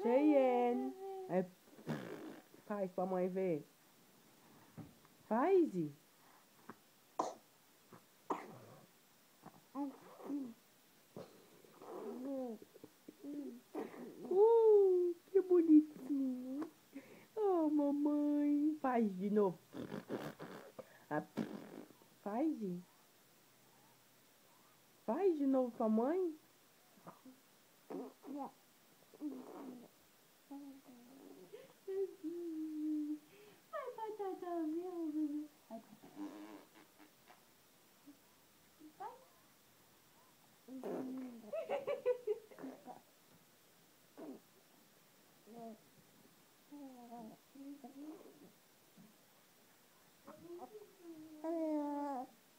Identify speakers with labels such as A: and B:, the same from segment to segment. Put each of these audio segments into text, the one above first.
A: Cheyenne. É, faz pra mãe ver. Faz. Que bonitinho. Oh, mamãe. Faz de novo. Ah, faz. Faz de novo pra mãe. Ai, batata, meu bebê.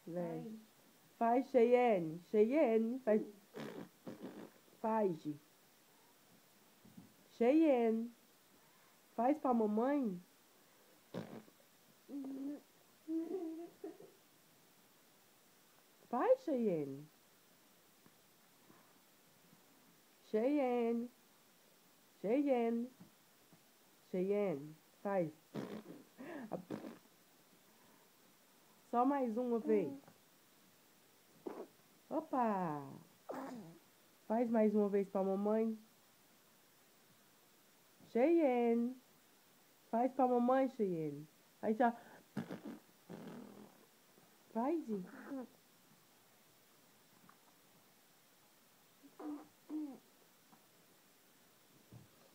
A: Vem. Faz, Cheyenne. Cheyenne. Faz. Faz. Cheyenne. Faz pra mamãe. Faz, Cheyenne. Cheyenne. Cheyenne. Cheyenne. Faz. Só mais uma vez. Opa! Faz mais uma vez pra mamãe. Cheyenne. Faz pra mamãe, Cheyenne. Aí já. Faz.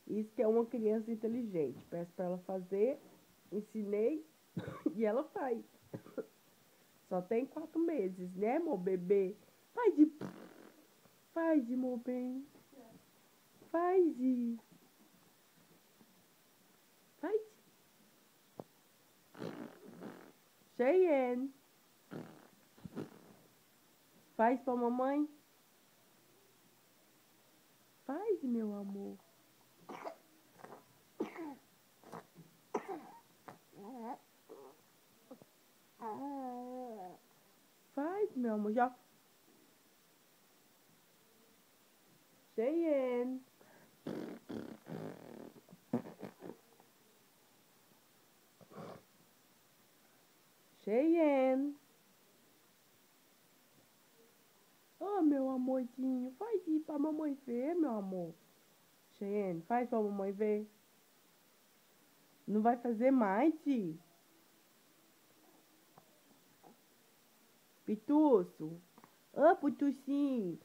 A: Isso que é uma criança inteligente. Peço pra ela fazer. Ensinei. E ela faz. Só tem 4 meses, né, meu bebê? Faz de. Faz de, meu bem. Faz de. Faz. Cheyenne. Faz pra mamãe. Faz, meu amor. Faz, meu amor. Já. Cheyenne. Cheyenne. Oh, meu amorzinho. Faz ir pra mamãe ver, meu amor. Cheyenne, faz pra mamãe ver. Não vai fazer mais, Ti? Pituço. Ô, Pitucinho.